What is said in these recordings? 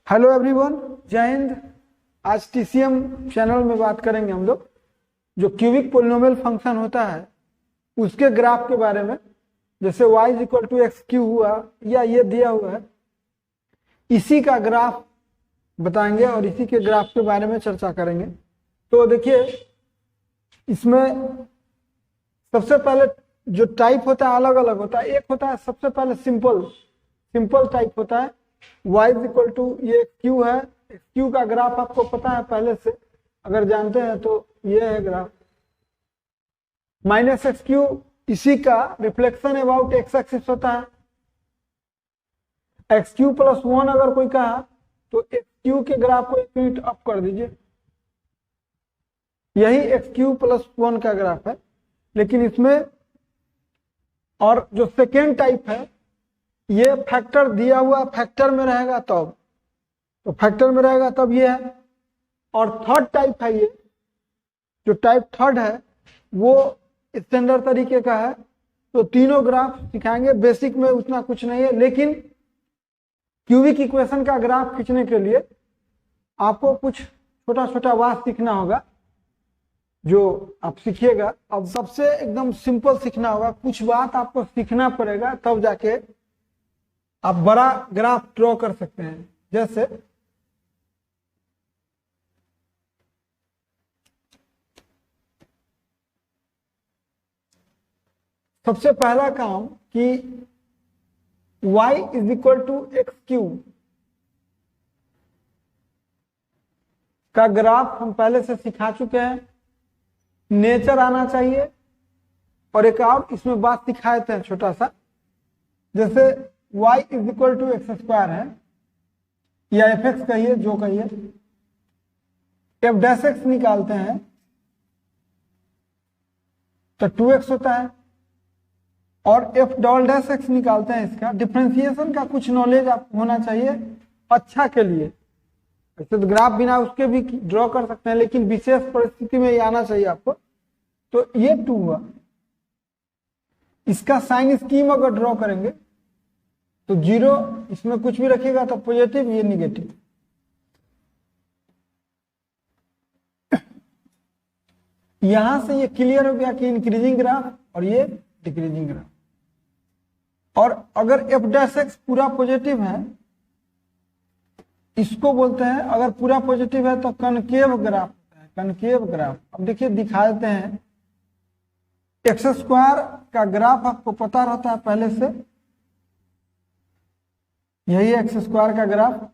Hello everyone, जय हिंद। आज TCM channel में बात करेंगे हम लोग जो क्यूबिक पोलिनोमियल फंक्शन होता है उसके ग्राफ के बारे में। जैसे y = x³ हुआ या ये दिया हुआ है, इसी का ग्राफ बताएंगे और इसी के ग्राफ के बारे में चर्चा करेंगे। तो देखिए, इसमें सबसे पहले जो टाइप होता है अलग अलग होता है। एक होता है सबसे पहले सिंपल टाइप होता है। y = ये q है, q का ग्राफ आपको पता है पहले से, अगर जानते हैं तो ये है ग्राफ। -xq इसी का रिफ्लेक्शन अबाउट x एक्सिस होता है। xq + 1 अगर कोई कहा तो xq के ग्राफ को 1 यूनिट अप कर दीजिए, यही xq + 1 का ग्राफ है। लेकिन इसमें और जो सेकेंड टाइप है, ये फैक्टर दिया हुआ फैक्टर में रहेगा तब, तो फैक्टर में रहेगा तब ये है। और थर्ड टाइप है, ये जो टाइप थर्ड है वो स्टैंडर्ड तरीके का है। तो तीनों ग्राफ सिखाएंगे, बेसिक में उतना कुछ नहीं है, लेकिन क्यूबिक इक्वेशन का ग्राफ खींचने के लिए आपको कुछ छोटा छोटा बात सीखना होगा जो आप सीखिएगा। अब सबसे एकदम सिंपल सीखना होगा, कुछ बात आपको सीखना पड़ेगा तब जाके आप बड़ा ग्राफ ड्रॉ कर सकते हैं। जैसे सबसे पहला काम कि y = x³ का ग्राफ हम पहले से सिखा चुके हैं। नेचर आना चाहिए और एक और इसमें बात सिखाए थे छोटा सा। जैसे y = x² है या fx कहिए, जो कहिए, f' निकालते हैं तो 2x होता है, और f" निकालते हैं। इसका डिफरेंशिएशन का कुछ नॉलेज आपको होना चाहिए अच्छा के लिए। वैसे तो ग्राफ बिना उसके भी ड्रॉ कर सकते हैं, लेकिन विशेष परिस्थिति में ये आना चाहिए आपको। तो ये 2 हुआ, इसका साइन स्कीम अगर ड्रॉ करेंगे तो 0, इसमें कुछ भी रखिएगा तो पॉजिटिव, ये निगेटिव। यहां से ये क्लियर हो गया कि इंक्रीजिंग ग्राफ और ये डिक्रीजिंग ग्राफ। और अगर f' पूरा पॉजिटिव है, इसको बोलते हैं, अगर पूरा पॉजिटिव है तो कनकेव ग्राफ होता है, कनकेव ग्राफ। अब देखिए दिखा देते हैं। x² का ग्राफ आपको पता रहता है पहले से, यही x² का ग्राफ।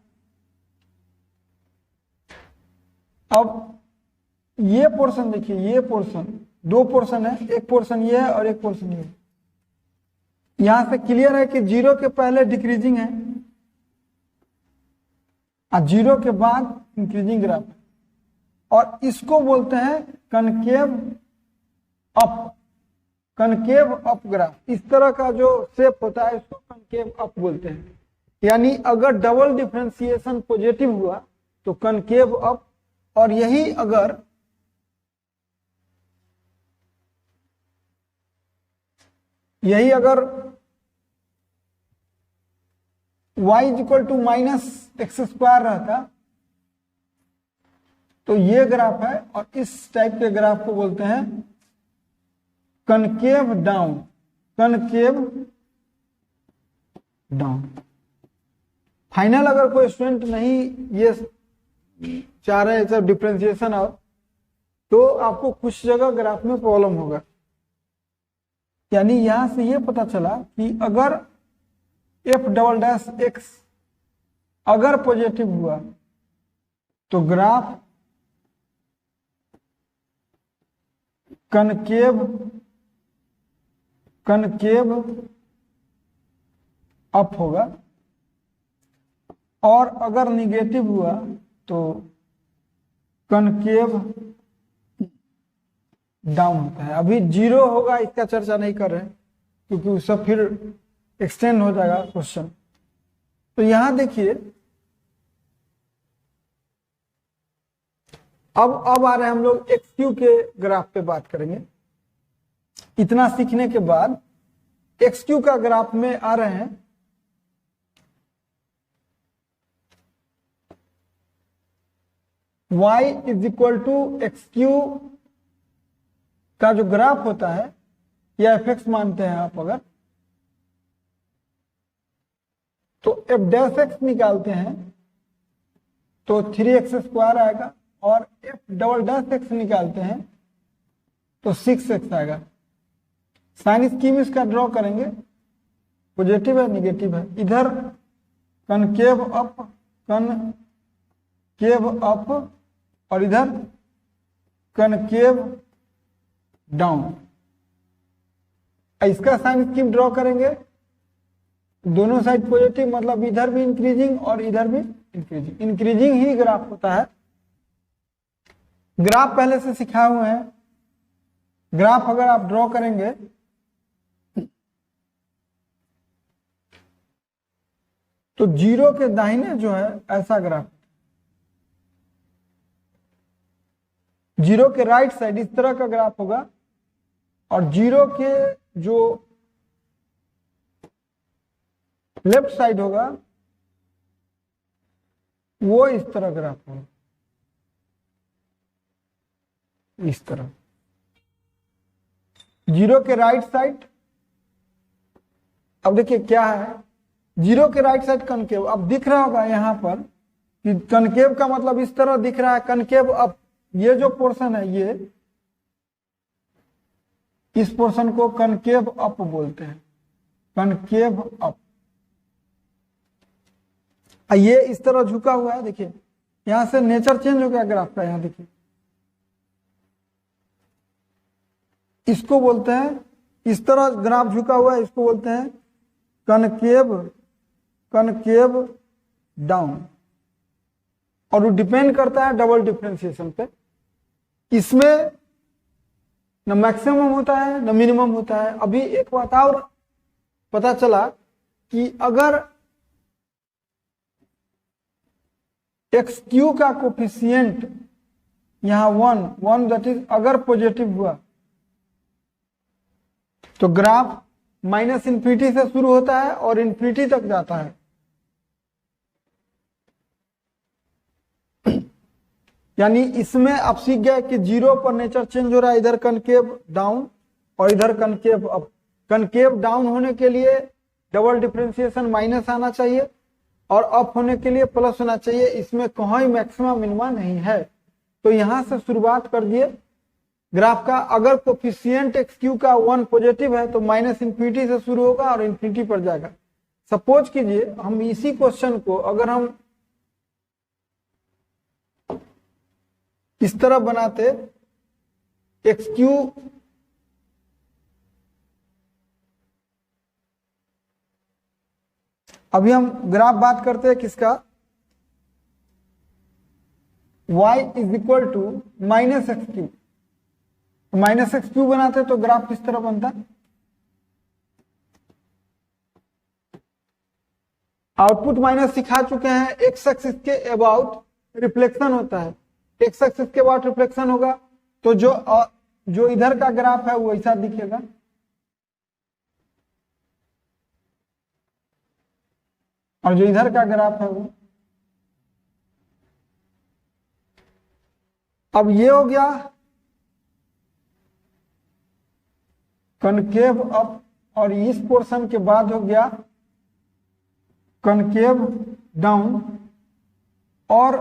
अब ये पोर्शन देखिए, ये पोर्शन, 2 पोर्शन है, एक पोर्शन ये है और एक पोर्शन ये। यहां से क्लियर है कि 0 के पहले डिक्रीजिंग है और 0 के बाद इंक्रीजिंग ग्राफ है, और इसको बोलते हैं concave up, concave up graph. इस तरह का जो शेप होता है इसको कनकेव अप बोलते हैं। यानी अगर डबल डिफरेंशिएशन पॉजिटिव हुआ तो कनकेव अप, और यही अगर y = -x² रहता तो ये ग्राफ है, और इस टाइप के ग्राफ को बोलते हैं concave down, concave down. Final अगर कोई स्टूडेंट नहीं ये चाह रहे हैं सब डिफरेंशिएशन, और तो आपको कुछ जगह ग्राफ में प्रॉब्लम होगा। यानी यहां से ये पता चला कि अगर f" अगर पॉजिटिव हुआ तो ग्राफ कनकेव अप होगा, और अगर निगेटिव हुआ तो कनकेव डाउन होता है। अभी 0 होगा इसका चर्चा नहीं कर रहे हैं क्योंकि उससे फिर एक्सटेंड हो जाएगा क्वेश्चन। तो यहां देखिए, अब आ रहे हैं हम लोग xq के ग्राफ पे बात करेंगे। इतना सीखने के बाद xq का ग्राफ में आ रहे हैं y is equal to x cube का जो ग्राफ होता है, या एफ एक्स मानते हैं आप अगर, तो एफ डैश एक्स निकालते हैं तो 3x² आएगा, और एफ डबल डैश एक्स निकालते हैं तो 6x आएगा। साइन स्कीम इसका ड्रॉ करेंगे, पॉजिटिव है निगेटिव है, इधर कनकेव अप और इधर कनकेव डाउन। इसका साइन स्कीम ड्रॉ करेंगे, दोनों साइड पॉजिटिव, मतलब इधर भी इंक्रीजिंग और इधर भी इंक्रीजिंग। इंक्रीजिंग ही ग्राफ होता है। ग्राफ पहले से सिखाए हुए हैं। ग्राफ अगर आप ड्रॉ करेंगे तो जीरो के दाहिने जो है ऐसा ग्राफ, जीरो के राइट साइड इस तरह का ग्राफ होगा, और जीरो के जो लेफ्ट साइड होगा वो इस तरह ग्राफ होगा, इस तरह। जीरो के राइट साइड, अब देखिए क्या है, जीरो के राइट साइड कनकेव। अब दिख रहा होगा यहां पर कि कनकेव का मतलब इस तरह दिख रहा है, कनकेव अप। ये जो पोर्शन है, ये इस पोर्शन को कनकेव अप बोलते हैं, कनकेव अप। ये इस तरह झुका हुआ है, देखिए यहां से नेचर चेंज हो गया ग्राफ का। यहां देखिए, इसको बोलते हैं, इस तरह ग्राफ झुका हुआ है, इसको बोलते हैं कनकेव डाउन। और वो डिपेंड करता है डबल डिफरेंशिएशन पे। इसमें न मैक्सिमम होता है न मिनिमम होता है। अभी एक बात और पता चला कि अगर एक्स क्यू का कोफिशिएंट यहां 1 दैट इज अगर पॉजिटिव हुआ तो ग्राफ -इन्फिनिटी से शुरू होता है और इन्फिनिटी तक जाता है। यानी इसमें आप सीख गए कि जीरो पर नेचर चेंज हो रहा है, इधर कनकेव डाउन और इधर कनकेव अप। कनकेव डाउन होने के लिए डबल डिफरेंशिएशन माइनस आना चाहिए और अप होने के लिए प्लस होना चाहिए। इसमें कहीं मैक्सिमम मिनिमम नहीं है। तो यहां से शुरुआत कर दिए ग्राफ का। अगर कोफिशिएंट एक्स क्यू का 1 पॉजिटिव है तो -इन्फिनिटी से शुरू होगा और इन्फिनिटी पर जाएगा। सपोज कीजिए हम इसी क्वेश्चन को अगर हम इस तरह बनाते, एक्स क्यू अभी हम ग्राफ बात करते हैं किसका, y is equal to -x3। -x3 बनाते तो ग्राफ किस तरह बनता, आउटपुट माइनस सिखा चुके हैं। एक्स एक्सिस के अबाउट रिफ्लेक्शन होता है, एक्स एक्सिस के अबाउट रिफ्लेक्शन होगा तो जो इधर का ग्राफ है वो ऐसा दिखेगा। और जो इधर का ग्राफ है वो, अब ये हो गया कनकेव अप, और इस पोर्शन के बाद हो गया कनकेव डाउन। और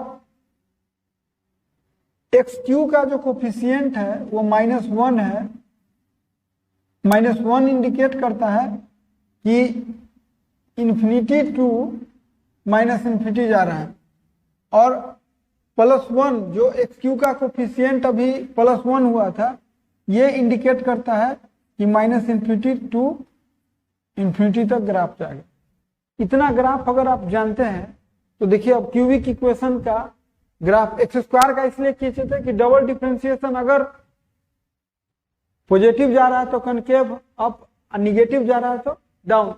एक्स क्यू का जो कोफिशिएंट है वो -1 है। -1 इंडिकेट करता है कि इन्फिनिटी टू -इन्फिनिटी जा रहा है, और +1 जो एक्स क्यू का कोफिशिएंट अभी +1 हुआ था, ये इंडिकेट करता है कि -इन्फिनिटी टू इन्फिनिटी तक ग्राफ जाएगा। इतना ग्राफ अगर आप जानते हैं तो देखिए अब क्यूबिक इक्वेशन का ग्राफ x² का इसलिए खींचे थे कि डबल डिफरेंशिएशन अगर पॉजिटिव जा रहा है तो कनकेव अप, निगेटिव जा रहा है तो डाउन।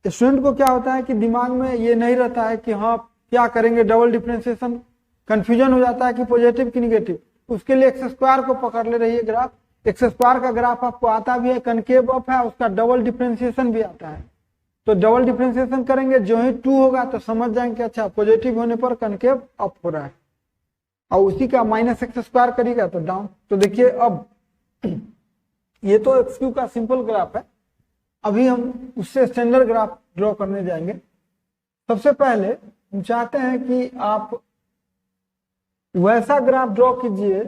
स्टूडेंट को क्या होता है कि दिमाग में ये नहीं रहता है कि हाँ क्या करेंगे, डबल डिफरेंशिएशन, कंफ्यूजन हो जाता है कि पॉजिटिव कि निगेटिव। उसके लिए x² को पकड़ ले रही है ग्राफ। x² का ग्राफ आपको आता भी है, कनकेव अप है, उसका डबल डिफरेंशिएशन भी आता है। तो डबल डिफरेंशिएशन करेंगे, जो ही 2 होगा तो समझ जाएंगे अच्छा पॉजिटिव होने पर कनकेव अप हो रहा है। और उसी का माइनस एक्स स्क्वायर करिएगा तो डाउन। तो देखिए अब ये तो एक्स क्यू का सिंपल ग्राफ है, अभी हम उससे स्टैंडर्ड ग्राफ ड्रॉ करने जाएंगे। सबसे पहले हम चाहते हैं कि आप वैसा ग्राफ ड्रॉ कीजिए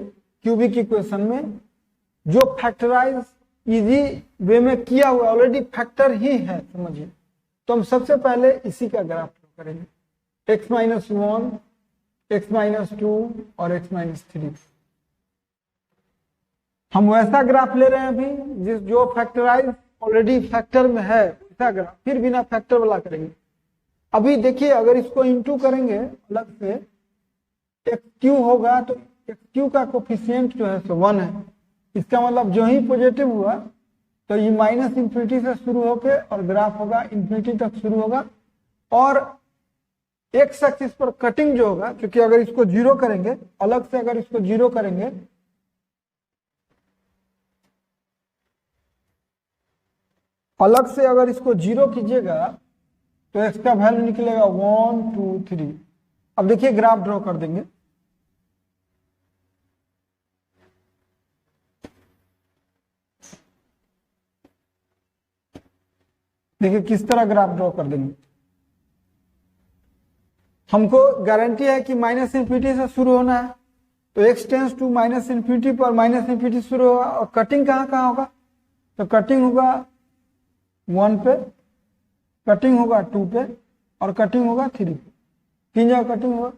क्यूबिक इक्वेशन में जो फैक्टराइज इजी वे में किया हुआ, ऑलरेडी फैक्टर ही है समझिए। तो हम सबसे पहले इसी का ग्राफ ड्रॉ करेंगे, x माइनस 1, x माइनस 2 और x माइनस 3। हम वैसा ग्राफ ले रहे हैं अभी जो फैक्टराइज ऑलरेडी फैक्टर में है वैसा ग्राफ, फिर बिना फैक्टर वाला करेंगे। अभी देखिए अगर इसको इंटू करेंगे अलग से एक्स क्यू होगा तो एक्स क्यू का कोफिशिएंट जो है सो 1 है। इसका मतलब जो ही पॉजिटिव हुआ तो ये माइनस इंफिनिटी से शुरू होके और ग्राफ होगा इंफिनिटी तक शुरू होगा। और एक्स एक्सिस पर कटिंग जो होगा, क्योंकि अगर इसको जीरो करेंगे अलग से, अगर इसको जीरो करेंगे अलग से, अगर इसको जीरो कीजिएगा तो एक्स का वैल्यू निकलेगा 1 2 3। अब देखिए ग्राफ ड्रॉ कर देंगे। देखिए किस तरह ग्राफ ड्रॉ कर देंगे। हमको गारंटी है कि माइनस इंफिनिटी से शुरू होना है, तो x tends to minus infinity पर माइनस इंफिनिटी शुरू होगा। और कटिंग कहाँ कहाँ होगा, तो कटिंग होगा 1 पे, कटिंग होगा 2 पे और कटिंग होगा 3 पे, 3 जगह कटिंग होगा।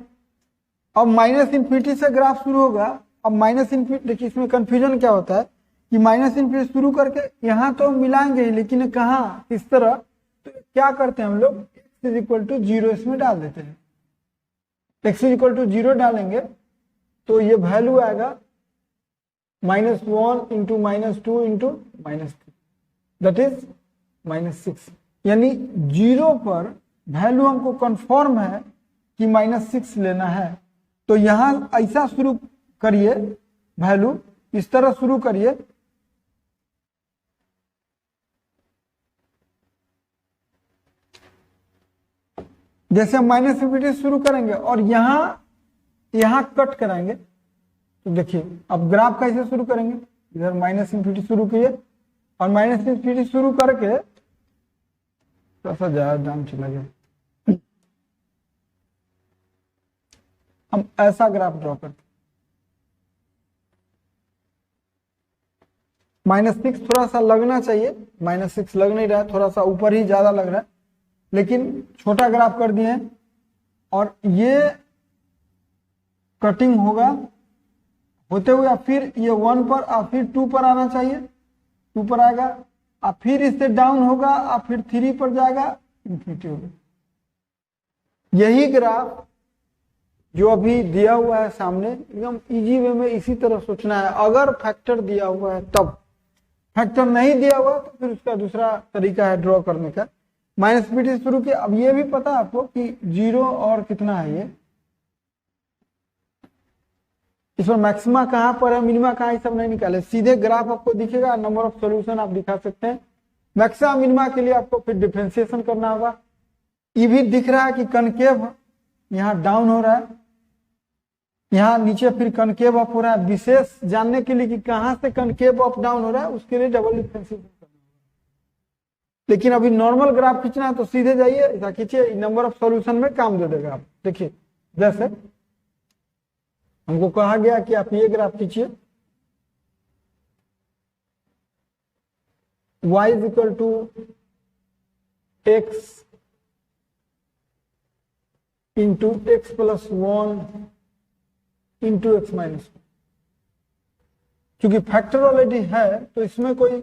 अब माइनस इंफिनिटी से ग्राफ शुरू होगा। अब माइनस इंफिनिटी, देखिए इसमें कंफ्यूजन क्या होता है कि माइनस इंफिनिटी शुरू करके यहाँ तो मिलाएंगे ही, लेकिन कहाँ इस तरह, तो क्या करते हैं हम लोग x इज इक्वल टू 0 इसमें डाल देते हैं। x इज इक्वल टू 0 डालेंगे तो ये वैल्यू आएगा -1 इंटू -2 इंटू -3, दैट इज -6। यानी 0 पर वैल्यू हमको कंफर्म है कि -6 लेना है। तो यहां ऐसा शुरू करिए, वैल्यू इस तरह शुरू करिए, जैसे हम माइनस इंफिनिटी शुरू करेंगे और यहां कट कराएंगे। तो देखिए अब ग्राफ कैसे शुरू करेंगे, इधर माइनस इंफिनिटी शुरू किए और माइनस इंफिनिटी शुरू करके थोड़ा सा ज्यादा दाम चला गया, हम ऐसा ग्राफ ड्रॉ करते। -6 थोड़ा सा लगना चाहिए, -6 लग नहीं रहा है, थोड़ा सा ऊपर ही ज्यादा लग रहा है, लेकिन छोटा ग्राफ कर दिए। और ये कटिंग होगा होते हुए फिर ये 1 पर और फिर 2 पर आना चाहिए, 2 पर आएगा और फिर इससे डाउन होगा और फिर 3 पर जाएगा, इंफिनिटी होगा। यही ग्राफ जो अभी दिया हुआ है सामने, एकदम इजी वे में इसी तरह सोचना है। अगर फैक्टर दिया हुआ है तब, फैक्टर नहीं दिया हुआ तो फिर उसका दूसरा तरीका है ड्रॉ करने का। माइनस इंफिनिटी से शुरू किया। अब ये भी पता है आपको कि 0 और कितना है, ये इस पर मैक्सिमा कहां पर है, मिनिमा कहां, सब नहीं निकाले, सीधे ग्राफ आपको दिखेगा, नंबर ऑफ सॉल्यूशन आप दिखा सकते हैं। मैक्सिमा मिनिमा के लिए आपको फिर डिफरेंशिएशन करना होगा। ये भी दिख रहा है कि कनकेव यहाँ डाउन हो रहा है, यहाँ नीचे फिर कनकेव अप हो रहा है। विशेष जानने के लिए कि कहां से कनकेव अप डाउन हो रहा है, उसके लिए डबल डिफरेंशिएशन करना होगा। लेकिन अभी नॉर्मल ग्राफ खींचना है तो सीधे जाइए, ऐसा खींचिए, नंबर ऑफ सॉल्यूशन में काम दे देगा। आप देखिए जैसे हमको कहा गया कि आप ये ग्राफ खींचिए, y is equal to x into x plus 1 into x minus 1। क्योंकि फैक्टर ऑलरेडी है तो इसमें कोई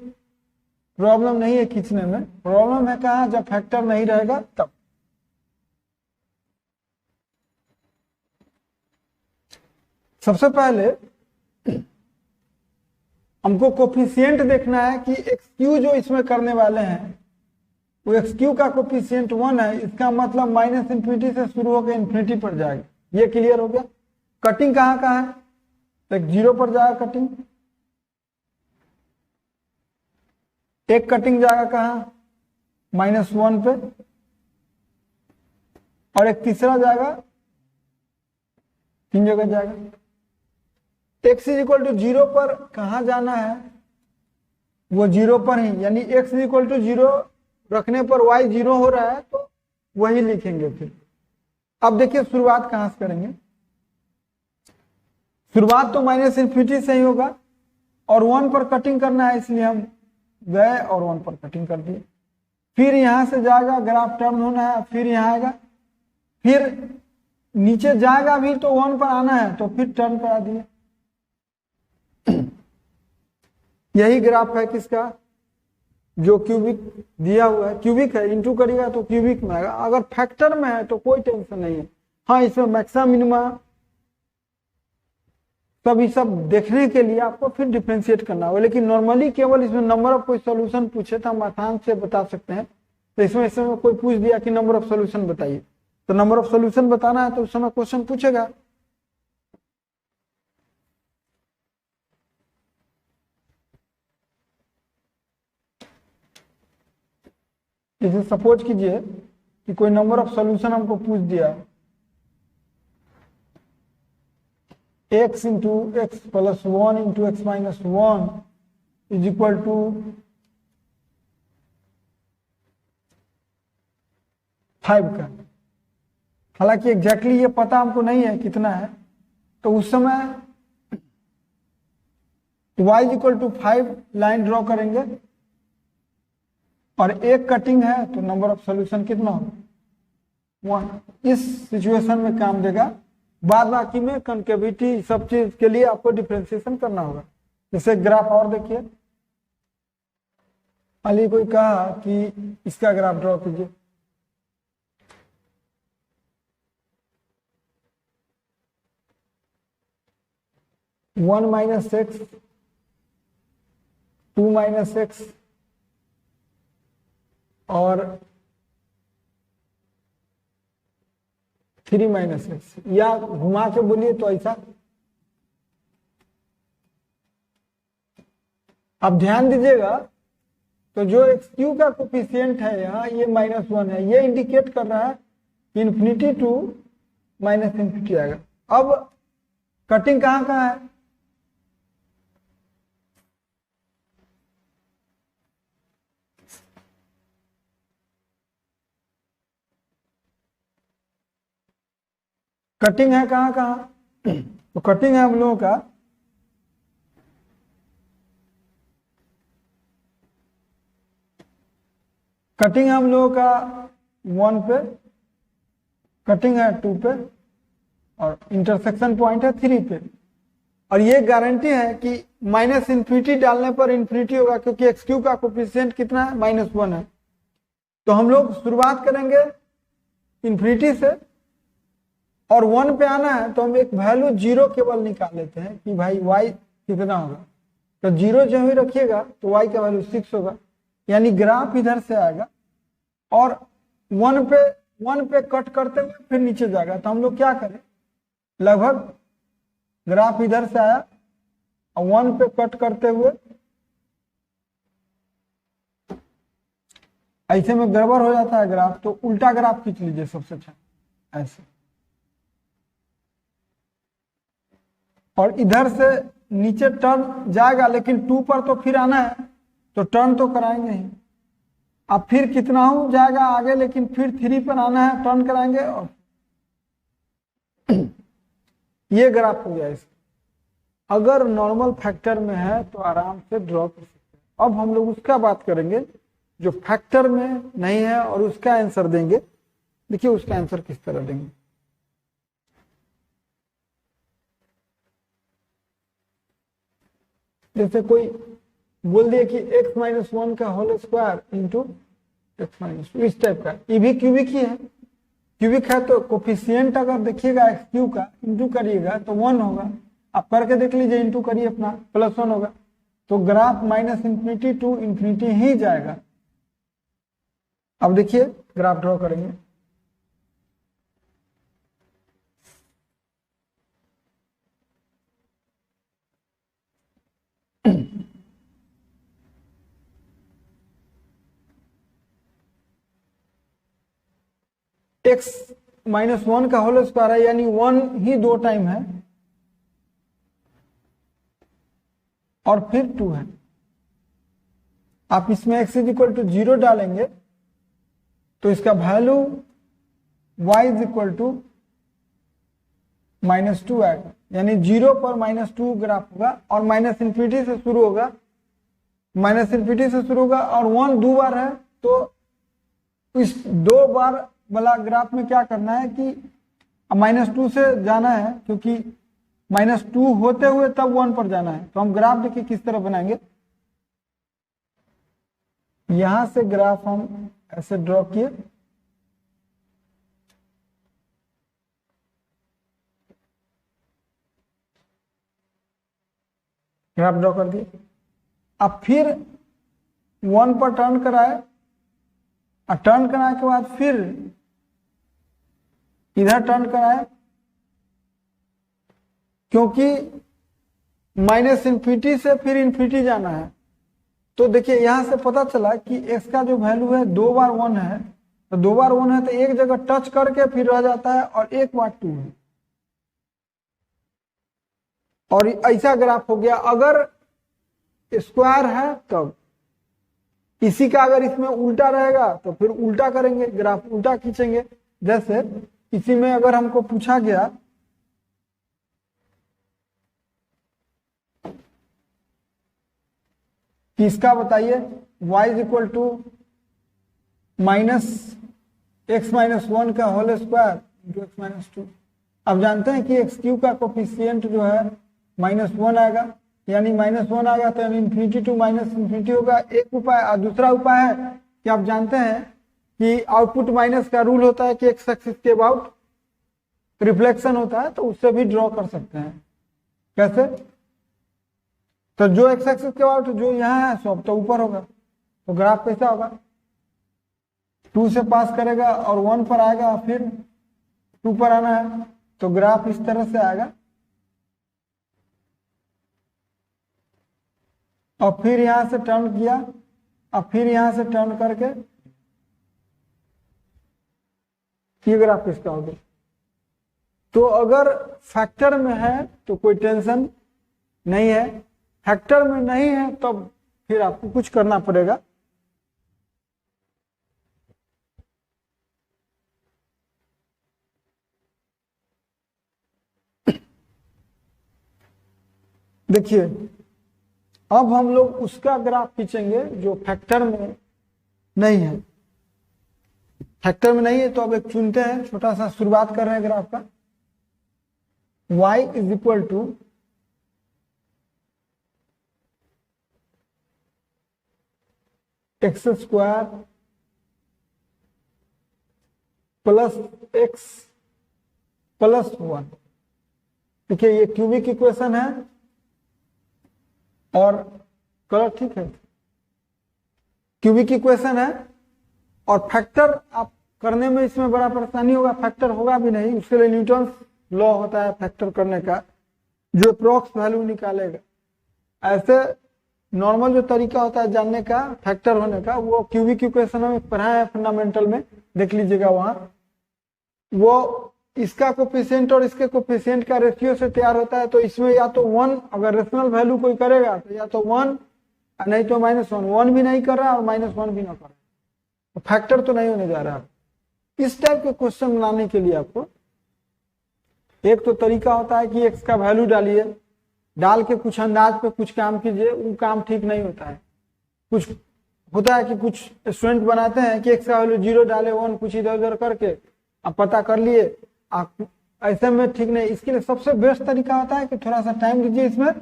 प्रॉब्लम नहीं है खींचने में। प्रॉब्लम है कहां, जब फैक्टर नहीं रहेगा तब। सबसे पहले हमको कोफिशिएंट देखना है कि xq जो इसमें करने वाले हैं वो xq का कोफिशिएंट 1 है। इसका मतलब माइनस इंफिनिटी से शुरू होकर इंफिनिटी पर जाएगा। ये क्लियर हो गया। कटिंग कहाँ कहाँ है, तो 0 पर जाएगा कटिंग, एक कटिंग जाएगा कहाँ, -1 पे, और एक तीसरा जाएगा 3 जगह जाएगा। x इज इक्वल टू 0 पर कहां जाना है, वो 0 पर ही, यानी x इज इक्वल टू 0 रखने पर y 0 हो रहा है तो वही लिखेंगे। फिर अब देखिए शुरुआत कहां से करेंगे, शुरुआत तो माइनस इन्फिनिटी से ही होगा और 1 पर कटिंग करना है, इसलिए हम गए और 1 पर कटिंग कर दिए। फिर यहां से जाएगा, ग्राफ टर्न होना है, फिर यहां आएगा, फिर नीचे जाएगा भी तो 1 पर आना है तो फिर टर्न करा दिए। यही ग्राफ है किसका, जो क्यूबिक दिया हुआ है, क्यूबिक है, इंटू करिएगा तो क्यूबिक में आएगा। अगर फैक्टर में है तो कोई टेंशन नहीं है। हाँ, इसमें मैक्सिमम मिनिमा सब देखने के लिए आपको फिर डिफरेंशिएट करना होगा, लेकिन नॉर्मली केवल इसमें नंबर ऑफ कोई सॉल्यूशन पूछे तो हम आसान से बता सकते हैं। तो इसमें कोई पूछ दिया कि नंबर ऑफ सॉल्यूशन बताइए, तो नंबर ऑफ सॉल्यूशन बताना है तो उस समय क्वेश्चन पूछेगा। जैसे सपोज कीजिए कि कोई नंबर ऑफ सॉल्यूशन हमको पूछ दिया, x into x plus 1 into x minus 1 is equal to 5 का। हालांकि एग्जैक्टली ये पता हमको नहीं है कितना है, तो उस समय y is equal to 5 line draw करेंगे और एक कटिंग है तो नंबर ऑफ सॉल्यूशन कितना होगा 1। इस सिचुएशन में काम देगा। बाद बाकी में कनकेविटी सब चीज के लिए आपको डिफरेंशिएशन करना होगा। जैसे ग्राफ और देखिए, अली कोई कहा कि इसका ग्राफ ड्रॉ कीजिए, one minus x, 2 minus x और 3 माइनस एक्स, या घुमा के बोलिए तो ऐसा। अब ध्यान दीजिएगा, तो जो एक्स क्यू का कोफिशिएंट है यहाँ, ये -1 है, ये इंडिकेट कर रहा है कि इन्फिनिटी टू माइनस इन्फिनिटी आएगा। अब कटिंग कहाँ कहाँ है, कटिंग है कहाँ कहाँ, तो कटिंग है हम लोगों का कटिंग है हम लोगों का 1 पे, कटिंग है 2 पे और इंटरसेक्शन पॉइंट है 3 पे। और ये गारंटी है कि माइनस इन्फिनिटी डालने पर इन्फिनिटी होगा, क्योंकि एक्स क्यू का कोफिशिएंट कितना है, -1 है। तो हम लोग शुरुआत करेंगे इन्फिनिटी से और 1 पे आना है तो हम एक वैल्यू 0 केवल निकाल लेते हैं कि भाई y कितना होगा। तो 0 जो भी रखिएगा तो y का वैल्यू 6 होगा, यानी ग्राफ इधर से आएगा और 1 पे कट करते हुए फिर नीचे जाएगा। तो हम लोग क्या करें, लगभग ग्राफ इधर से आया और 1 पे कट करते हुए, ऐसे में गड़बड़ हो जाता है ग्राफ, तो उल्टा ग्राफ खींच लीजिए सबसे अच्छा, ऐसे। और इधर से नीचे टर्न जाएगा, लेकिन 2 पर तो फिर आना है तो टर्न तो कराएंगे ही। अब फिर कितना हो जाएगा आगे, लेकिन फिर 3 पर आना है, टर्न कराएंगे। और ये ग्राफ हो गया इसका। अगर नॉर्मल फैक्टर में है तो आराम से ड्रॉ कर सकते हैं। अब हम लोग उसका बात करेंगे जो फैक्टर में नहीं है और उसका आंसर देंगे। देखिए उसका आंसर किस तरह देंगे। जैसे कोई बोल दिए कि x माइनस 1 का whole square into x minus 2, इस टाइप का। ये भी क्यूबिक ही है, क्यूबिक है तो कोफिशिएंट अगर देखिएगा एक्स क्यू का इंटू करिएगा तो 1 होगा। आप करके देख लीजिए, इंटू करिए अपना, +1 होगा। तो graph minus infinity to infinity ही जाएगा। अब देखिए ग्राफ ड्रॉ करेंगे। x माइनस 1 का होल स्क्वायर है, यानी 1 ही 2 टाइम है। और फिर 2 है। आप इसमें x इज इक्वल टू 0 डालेंगे तो इसका value y is equal to -2 आएगा, यानी 0 पर -2 ग्राफ होगा और -∞ से शुरू होगा, -∞ से शुरू होगा और 1 2 बार है, तो इस 2 बार वाला ग्राफ में क्या करना है कि -2 से जाना है, क्योंकि -2 होते हुए तब 1 पर जाना है। तो हम ग्राफ देखिए किस तरह बनाएंगे। यहां से ग्राफ हम ऐसे ड्रॉ किए, ग्राफ ड्रॉ कर दिए। अब फिर 1 पर टर्न कराए और टर्न कराने के बाद फिर इधर टर्न कराए, क्योंकि -∞ से फिर इन्फिनिटी जाना है। तो देखिए यहां से पता चला कि x का जो वैल्यू है 2 बार 1 है, तो 2 बार 1 है तो एक जगह टच करके फिर रह जाता है और एक बार 2 है, और ऐसा ग्राफ हो गया। अगर स्क्वायर है तब इसी का अगर इसमें उल्टा रहेगा तो फिर उल्टा करेंगे, ग्राफ उल्टा खींचेंगे। जैसे इसी में अगर हमको पूछा गया कि इसका बताइए y is equal to -x-1 का होल स्क्वायर इंटू x-2। अब जानते हैं कि x³ का कोफिशिएंट जो है -1 आएगा, यानी -1 आएगा तो इन्फिनिटी टू -∞ होगा, एक उपाय। और दूसरा उपाय है कि आप जानते हैं कि आउटपुट माइनस का रूल होता है कि x एक्सिस के अबाउट रिफ्लेक्शन होता है, तो उससे भी ड्रॉ कर सकते हैं। कैसे? तो जो x एक्सिस के अबाउट जो यहाँ है सब तो ऊपर होगा, तो ग्राफ कैसा होगा? 2 से पास करेगा और 1 पर आएगा, फिर 2 पर आना है, तो ग्राफ इस तरह से आएगा। और फिर यहां से टर्न किया और फिर यहां से टर्न करके ये ग्राफ किसका होगा। तो अगर फैक्टर में है तो कोई टेंशन नहीं है, फैक्टर में नहीं है तब फिर आपको कुछ करना पड़ेगा। देखिए अब हम लोग उसका ग्राफ खींचेंगे जो फैक्टर में नहीं है। फैक्टर में नहीं है तो अब एक चुनते हैं, छोटा सा शुरुआत कर रहे हैं ग्राफ का। y is equal to x² plus x plus 1। देखिए ये क्यूबिक इक्वेशन है और कलर ठीक है, क्यूबिक इक्वेशन है। और फैक्टर आप करने में इसमें बड़ा परेशानी होगा, फैक्टर होगा भी नहीं, उसके लिए न्यूटन लॉ होता है फैक्टर करने का, जो अप्रॉक्स वैल्यू निकालेगा। ऐसे नॉर्मल जो तरीका होता है जानने का फैक्टर होने का, वो क्यूबिक इक्वेशन में पढ़ा है फंडामेंटल में, देख लीजिएगा वहां। वो इसका कोफिशिएंट और इसके कोफिशिएंट का रेशियो से तैयार होता है। तो इसमें या तो 1 अगर रेशनल वैल्यू कोई करेगा तो या तो 1 नहीं तो -1, 1 भी नहीं कर रहा और -1 भी ना कर रहा, तो फैक्टर तो नहीं होने जा रहा। इस टाइप के क्वेश्चन बनाने के लिए आपको एक तो तरीका होता है कि x का वैल्यू डालिए, डाल के कुछ अंदाज पे कुछ काम कीजिए, वो काम ठीक नहीं होता है। कुछ होता है कि कुछ स्टूडेंट बनाते हैं कि x का वैल्यू 0 डाले 1 कुछ इधर उधर करके आप पता कर लिए, आप ऐसे में ठीक नहीं। इसके लिए सबसे बेस्ट तरीका होता है कि थोड़ा सा टाइम दीजिए इसमें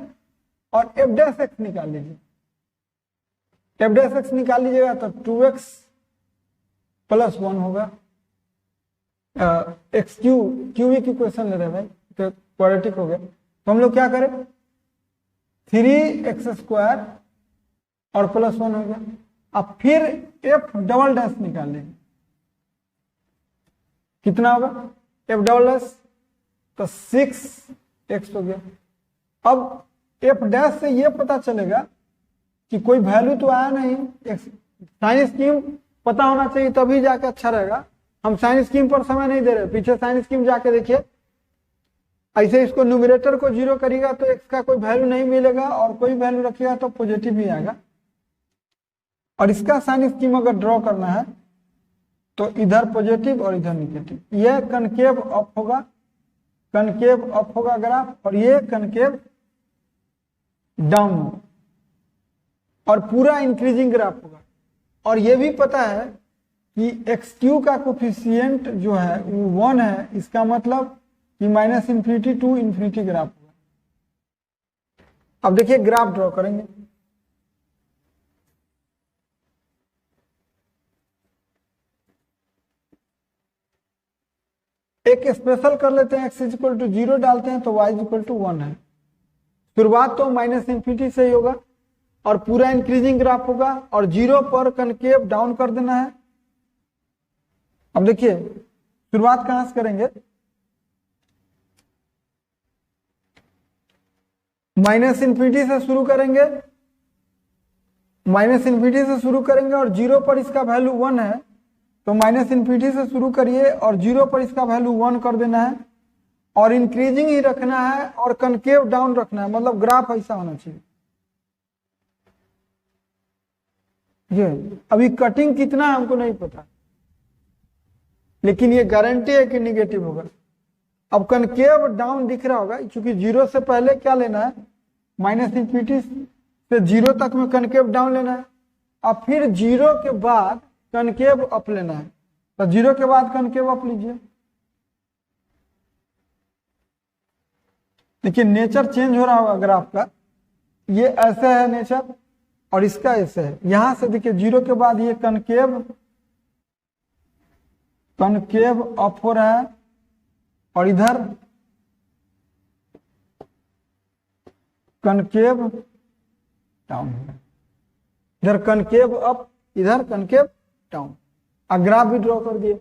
और f' निकाल लीजिए। f' निकाल लीजिएगा तो 2x प्लस 1 होगा। क्यूबिक इक्वेशन ले रहे भाई, तो क्वाड्रेटिक हो गया। तो हम लोग क्या करें, 3x² और प्लस 1 हो गया। अब फिर f" निकाल लेंगे, कितना होगा f" तो 6x हो गया। अब f' से ये पता चलेगा कि कोई वैल्यू तो आया नहीं, साइन स्कीम पता होना चाहिए तभी जाके अच्छा रहेगा। हम साइन स्कीम पर समय नहीं दे रहे, पीछे साइन स्कीम जाके देखिए, ऐसे इसको न्यूमरेटर को 0 करेगा तो x का कोई वैल्यू नहीं मिलेगा, और कोई वैल्यू रखेगा तो पॉजिटिव ही आएगा। और इसका साइन स्कीम अगर ड्रॉ करना है तो इधर पॉजिटिव और इधर निगेटिव। यह कनकेव अप होगा, कनकेव अप होगा ग्राफ, और ये कनकेव डाउन होगा, और पूरा इंक्रीजिंग ग्राफ होगा। और ये भी पता है कि एक्स का कोफिशिएंट जो है वो 1 है, इसका मतलब कि -इन्फिनिटी टू इन्फिनिटी ग्राफ होगा। अब देखिए ग्राफ ड्रॉ करेंगे। एक स्पेशल कर लेते हैं, x=0 डालते हैं तो y=1 है। शुरुआत तो -इन्फिनिटी से ही होगा और पूरा इंक्रीजिंग ग्राफ होगा, और 0 पर कनकेव डाउन कर देना है। अब देखिए शुरुआत कहां से करेंगे, -इन्फिनिटी से शुरू करेंगे, -इन्फिनिटी से शुरू करेंगे और 0 पर इसका वैल्यू 1 है, तो -इन्फिनिटी से शुरू करिए और 0 पर इसका वैल्यू 1 कर देना है, और इंक्रीजिंग ही रखना है और कनकेव डाउन रखना है, मतलब ग्राफ ऐसा होना चाहिए। ये अभी कटिंग कितना हमको नहीं पता, लेकिन ये गारंटी है कि निगेटिव होगा। अब कनकेव डाउन दिख रहा होगा, क्योंकि 0 से पहले क्या लेना है, -इन्फिनिटी से 0 तक में कनकेव डाउन लेना है, और फिर 0 के बाद कनकेव अप लेना है। तो 0 के बाद कनकेव अप लीजिए। देखिए नेचर चेंज हो रहा होगा ग्राफ का, ये ऐसे है नेचर और इसका ऐसे है। यहां से देखिए 0 के बाद ये कनकेव अप हो रहा है, और इधर कनकेव डाउन हो रहा है, इधर कनकेव अप, इधर कनकेव डाउन। अब ग्राफ भी ड्रॉ कर दिए,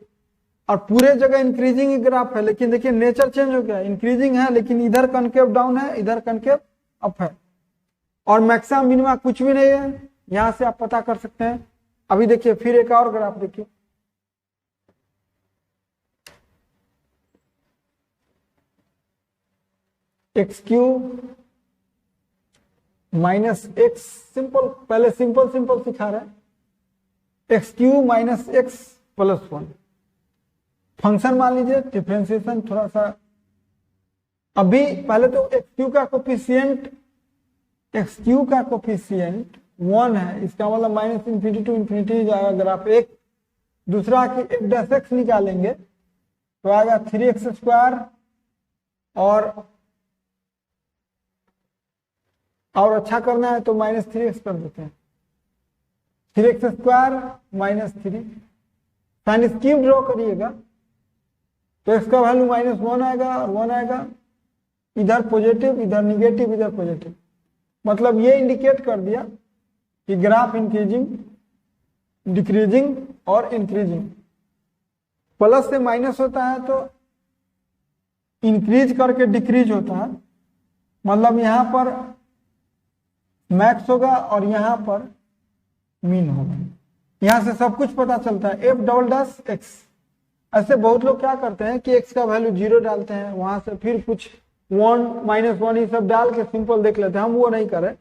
और पूरे जगह इंक्रीजिंग ग्राफ है, लेकिन देखिए नेचर चेंज हो गया, इंक्रीजिंग है लेकिन इधर कनकेव डाउन है, इधर कनकेव अप है, और मैक्सिमम मिनिमा कुछ भी नहीं है। यहां से आप पता कर सकते हैं। अभी देखिए फिर एक और ग्राफ देखिए, x³ -x, सिंपल, पहले सिंपल सिखा रहे हैं। x³ - x + 1 फंक्शन मान लीजिए, डिफरेंशिएशन थोड़ा सा अभी पहले तो x³ का कोफिशिएंट 1 है, इसका मतलब -इन्फिनिटी टू इन्फिनिटी जाएगा ग्राफ। एक दूसरा कि f' निकालेंगे तो आएगा 3x², और अच्छा करना है तो -3x कर देते हैं, 3x² -3। साइन स्कीम ड्रॉ करिएगा तो x का वैल्यू -1 आएगा और 1 आएगा, इधर पॉजिटिव, इधर निगेटिव, इधर पॉजिटिव। मतलब ये इंडिकेट कर दिया कि ग्राफ इंक्रीजिंग, डिक्रीजिंग और इंक्रीजिंग। प्लस से माइनस होता है तो इंक्रीज करके डिक्रीज होता है, मतलब यहां पर मैक्स होगा और यहां पर मीन होगा। यहां से सब कुछ पता चलता है। f'(x) ऐसे बहुत लोग क्या करते हैं कि x का वैल्यू 0 डालते हैं, वहां से फिर कुछ 1 -1 ये सब डाल के सिंपल देख लेते हैं। हम वो नहीं करें,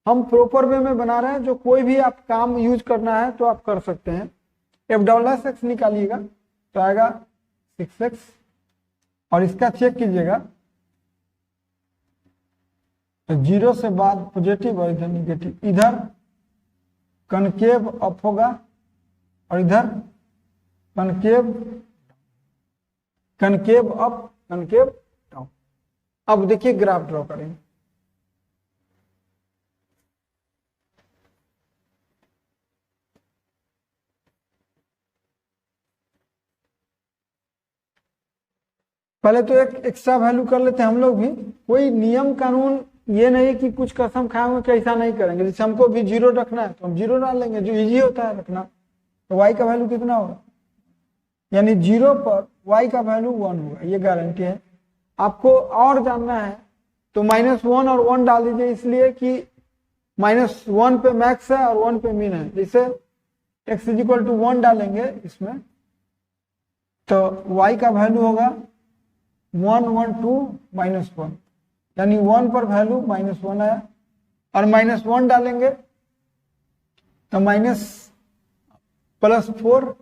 हम प्रॉपर वे में बना रहे हैं। जो कोई भी आप काम यूज करना है तो आप कर सकते हैं। f'(x) निकालिएगा तो आएगा 6x, और इसका चेक कीजिएगा तो 0 से बाद पॉजिटिव और इधर निगेटिव, इधर कनकेव अप होगा और इधर कनकेव अप, कनकेव डाउन। अब देखिए ग्राफ ड्रॉ करेंगे। पहले तो एक एक्स्ट्रा वैल्यू कर लेते हैं हम लोग भी। कोई नियम कानून ये नहीं कि कुछ कसम खाएंगे कि ऐसा नहीं करेंगे। जैसे हमको भी 0 रखना है तो हम 0 डाल लेंगे, जो इजी होता है रखना। तो y का वैल्यू कितना होगा, यानी 0 पर y का वैल्यू 1 होगा, ये गारंटी है। आपको और जानना है तो -1 और 1 डाल दीजिए, इसलिए कि -1 पे मैक्स है और 1 पे मीन है। जैसे x = 1 डालेंगे इसमें तो y का वैल्यू होगा 1 1 2 -1, यानी 1 पर वैल्यू -1 आया, और -1 डालेंगे तो +4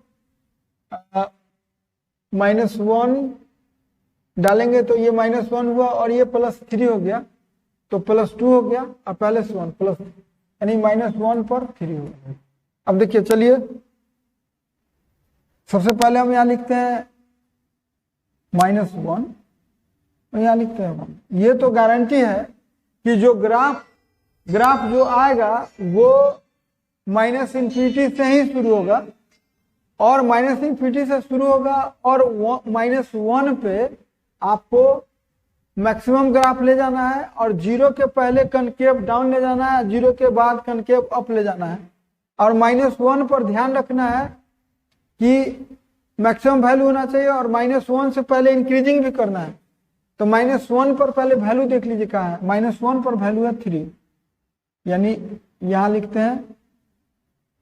-1 डालेंगे तो ये -1 हुआ और ये +3 हो गया, तो +2 हो गया, और पहले से 1 प्लस, यानी -1 पर 3 हो गया। अब देखिए, चलिए सबसे पहले हम यहाँ लिखते हैं -1 और यहाँ लिखते हैं 1। ये तो गारंटी है कि जो ग्राफ जो आएगा वो -इन्फिनिटी से ही शुरू होगा, और -इन्फिनिटी से शुरू होगा, और -1 पे आपको मैक्सिमम ग्राफ ले जाना है, और 0 के पहले कनकेव डाउन ले जाना है, 0 के बाद कनकेव अप ले जाना है, और -1 पर ध्यान रखना है कि मैक्सिमम वैल्यू होना चाहिए, और -1 से पहले इंक्रीजिंग भी करना है। तो -1 पर पहले वैल्यू देख लीजिए कहाँ है, -1 पर वैल्यू है 3, यानी यहां लिखते हैं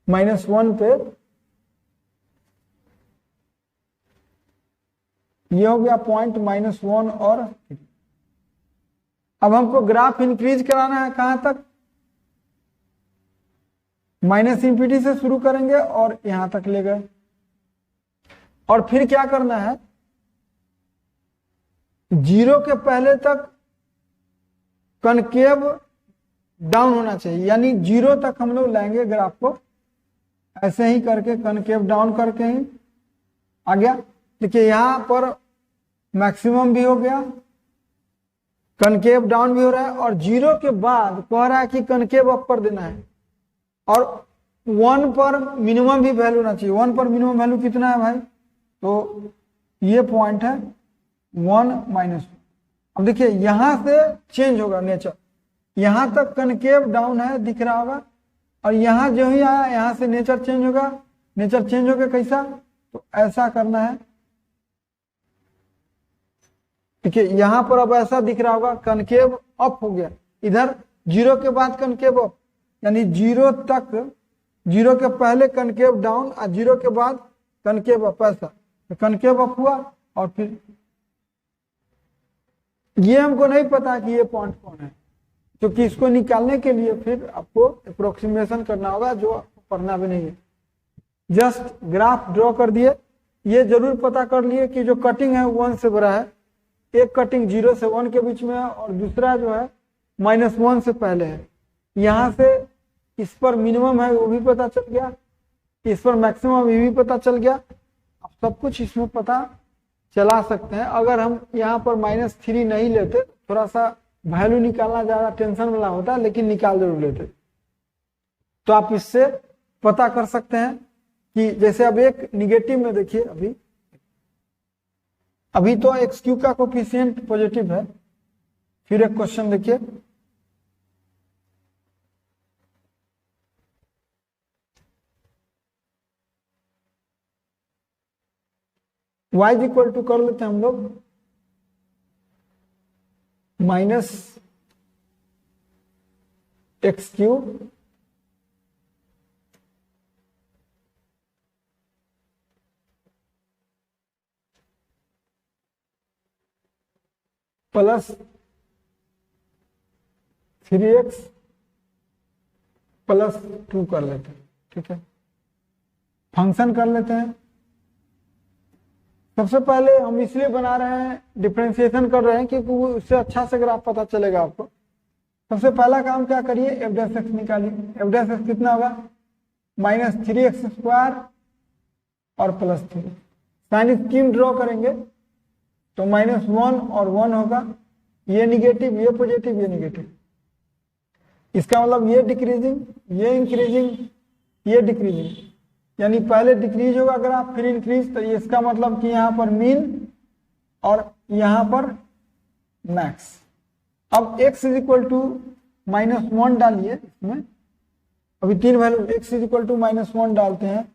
-1 पे, ये हो गया पॉइंट -1 और 3। अब हमको ग्राफ इंक्रीज कराना है कहां तक, -इन्फिनिटी से शुरू करेंगे और यहां तक ले गए, और फिर क्या करना है, 0 के पहले तक कनकेव डाउन होना चाहिए, यानी 0 तक हम लोग लाएंगे ग्राफ को, ऐसे ही करके कनकेव डाउन करके ही आ गया। देखिए यहां पर मैक्सिमम भी हो गया, कनकेव डाउन भी हो रहा है, और 0 के बाद कह रहा है कि कनकेव अप पर देना है, और 1 पर मिनिमम भी वैल्यू होना चाहिए। 1 पर मिनिमम वैल्यू कितना है भाई, तो ये पॉइंट है 1 -1। अब देखिए यहां से चेंज होगा नेचर, यहां तक कनकेव डाउन है दिख रहा होगा, और यहां जो ही आया यहां से नेचर चेंज होगा। नेचर चेंज होगा कैसा, तो ऐसा करना है, देखिए यहां पर अब ऐसा दिख रहा होगा, कनकेव अप हो गया, इधर 0 के बाद कनकेव अप, यानी 0 तक, 0 के पहले कनकेव डाउन और 0 के बाद कनकेव अप, ऐसा तो कनकेव अप हुआ। और फिर ये हमको नहीं पता कि ये पॉइंट कौन है, क्योंकि इसको निकालने के लिए फिर आपको अप्रोक्सीमेशन करना होगा, जो आपको पढ़ना भी नहीं है। जस्ट ग्राफ ड्रॉ कर दिए, ये जरूर पता कर लिए कि जो कटिंग है 1 से बड़ा है, एक कटिंग 0 से 1 के बीच में है, और दूसरा जो है -1 से पहले है। यहां से इस पर मिनिमम है वो भी पता चल गया, इस पर मैक्सिमम ये भी पता चल गया। अब सब कुछ इसमें पता चला सकते हैं। अगर हम यहाँ पर -3 नहीं लेते, थोड़ा सा वैल्यू निकालना ज्यादा टेंशन वाला होता, लेकिन निकाल जरूर लेते। तो आप इससे पता कर सकते हैं कि जैसे अब एक निगेटिव में देखिए, अभी तो xq का कोफिशिएंट पॉजिटिव है। फिर एक क्वेश्चन देखिए, y इक्वल टू कर लेते हैं हम लोग -xq प्लस 3x प्लस 2 कर लेते हैं। ठीक है, फंक्शन कर लेते हैं। सबसे पहले हम इसलिए बना रहे हैं, डिफरेंशिएशन कर रहे हैं, क्योंकि उससे अच्छा से ग्राफ पता चलेगा आपको। सबसे पहला काम क्या करिए, f' निकालिए। f' कितना होगा, -3x² और +3। साइन स्कीम ड्रॉ करेंगे तो -1 और 1 होगा, ये निगेटिव, ये पॉजिटिव, ये निगेटिव। इसका मतलब ये डिक्रीजिंग, ये इंक्रीजिंग, ये डिक्रीजिंग, यानी पहले डिक्रीज होगा ग्राफ फिर इंक्रीज। तो इसका मतलब कि यहाँ पर मीन और यहाँ पर मैक्स। अब x इक्वल टू -1 डालिए इसमें, अभी 3 वैल्यू, x इक्वल टू -1 डालते हैं,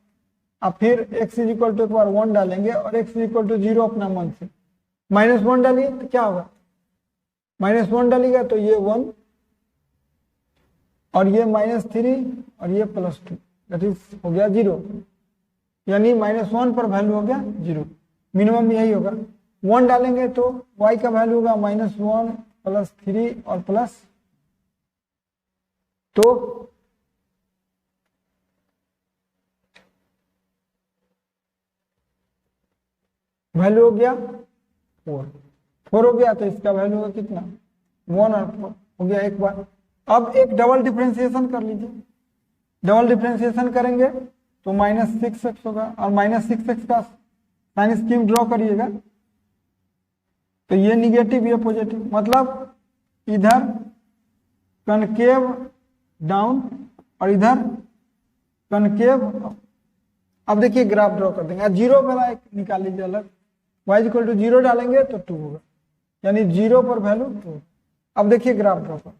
अब फिर x इक्वल टू एक बार 1 डालेंगे, और x इक्वल टू 0 अपना मन से। -1 डालिए तो क्या होगा, -1 डालिएगा तो ये 1, और ये -3, और ये +2, दैट इज हो गया 0, यानी -1 पर वैल्यू हो गया 0। मिनिमम यही होगा। 1 डालेंगे तो y का वैल्यू होगा -1 + 3 और प्लस, तो वैल्यू हो गया 4 हो गया, तो इसका वैल्यू होगा कितना 1 और 4 हो गया एक बार। अब एक डबल डिफरेंशिएशन कर लीजिए, डबल डिफरेंशिएशन करेंगे तो -6x होगा, और -6x का साइन स्कीम ड्रॉ करिएगा, तो ये निगेटिव ये पॉजिटिव, मतलब इधर कनकेव डाउन और इधर कनकेव। अब देखिए ग्राफ ड्रॉ कर देंगे, जीरो वाला एक निकाल लीजिए अलग, y = 0 डालेंगे तो 2 होगा, यानी 0 पर वैल्यू 2। अब देखिए ग्राफ ड्रॉ कर,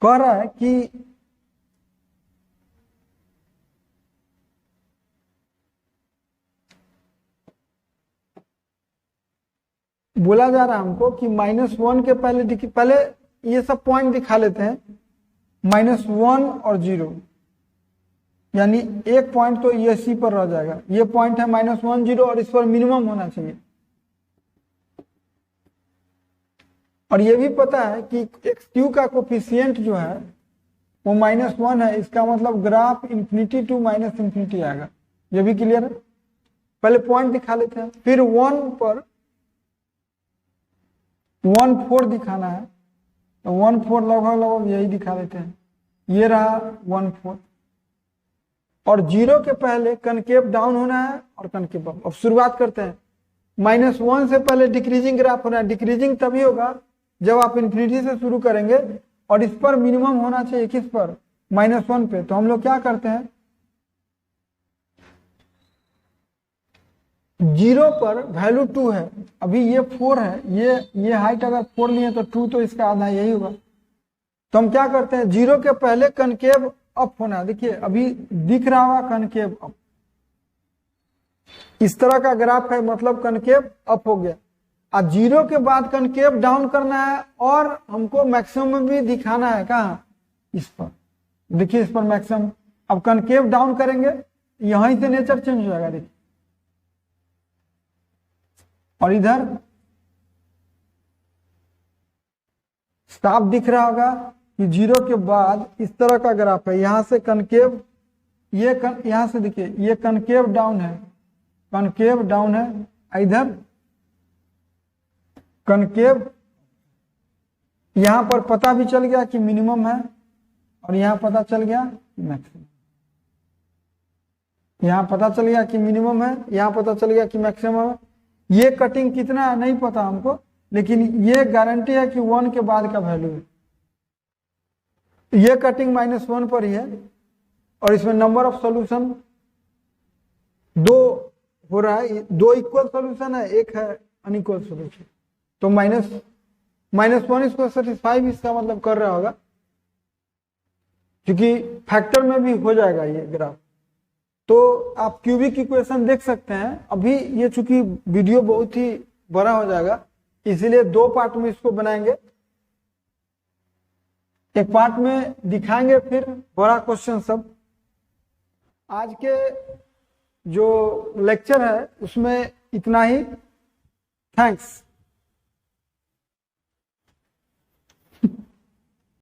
कह रहा है कि बोला जा रहा है हमको कि -1 के पहले ये सब पॉइंट दिखा लेते हैं, -1 और 0, यानी एक पॉइंट तो ये सी पर रह जाएगा, ये पॉइंट है -1 0 और इस पर मिनिमम होना चाहिए। और ये भी पता है कि xq का कोफिशिएंट जो है वो -1 है, इसका मतलब ग्राफ इन्फिनिटी टू -इन्फिनिटी आएगा, ये भी क्लियर है। पहले पॉइंट दिखा लेते हैं, फिर 1 पर 1 4 दिखाना है, तो 1 4 लगभग यही दिखा देते हैं, ये रहा 1 4, और 0 के पहले कनकेव डाउन होना है और कनकेव अप। अब शुरुआत करते हैं, -1 से पहले डिक्रीजिंग ग्राफ होना है, डिक्रीजिंग तभी होगा जब आप इन्फिनिटी से शुरू करेंगे, और इस पर मिनिमम होना चाहिए किस पर, -1 पे। तो हम लोग क्या करते हैं, 0 पर वैल्यू 2 है, अभी ये 4 है, ये हाइट अगर 4 लिए तो 2 तो इसका आधा यही होगा, तो हम क्या करते हैं 0 के पहले कनकेव अप होना है। देखिए अभी दिख रहा होगा कनकेव अप, इस तरह का ग्राफ है, मतलब कनकेव अप हो गया। और 0 के बाद कनकेव डाउन करना है, और हमको मैक्सिमम भी दिखाना है, कहाँ, इस पर, देखिए इस पर मैक्सिमम। अब कनकेव डाउन करेंगे, यहीं से नेचर चेंज हो जाएगा, देखिए, और इधर साफ दिख रहा होगा कि 0 के बाद इस तरह का ग्राफ है, यहां से कनकेव, यहां से देखिए ये कनकेव डाउन है, कनकेव डाउन है, इधर कनकेव, यहां पर पता भी चल गया कि मिनिमम है, और यहां पता चल गया मैक्सिमम, यहां पता चल गया कि मिनिमम है, यहां पता चल गया कि मैक्सिमम है। ये कटिंग कितना है नहीं पता हमको, लेकिन ये गारंटी है कि 1 के बाद का वैल्यू है। ये कटिंग -1 पर ही है, और इसमें नंबर ऑफ सॉल्यूशन 2 हो रहा है, 2 इक्वल सॉल्यूशन है, एक है अनइक्वल सॉल्यूशन, तो -1 इसको सेटिस्फाई भी इसका मतलब कर रहा होगा, क्योंकि फैक्टर में भी हो जाएगा ये ग्राफ। तो आप क्यूबिक इक्वेशन देख सकते हैं। अभी ये चूंकि वीडियो बहुत ही बड़ा हो जाएगा, इसीलिए 2 पार्ट में इसको बनाएंगे, एक पार्ट में दिखाएंगे फिर बड़ा क्वेश्चन सब। आज के जो लेक्चर है उसमें इतना ही, थैंक्स।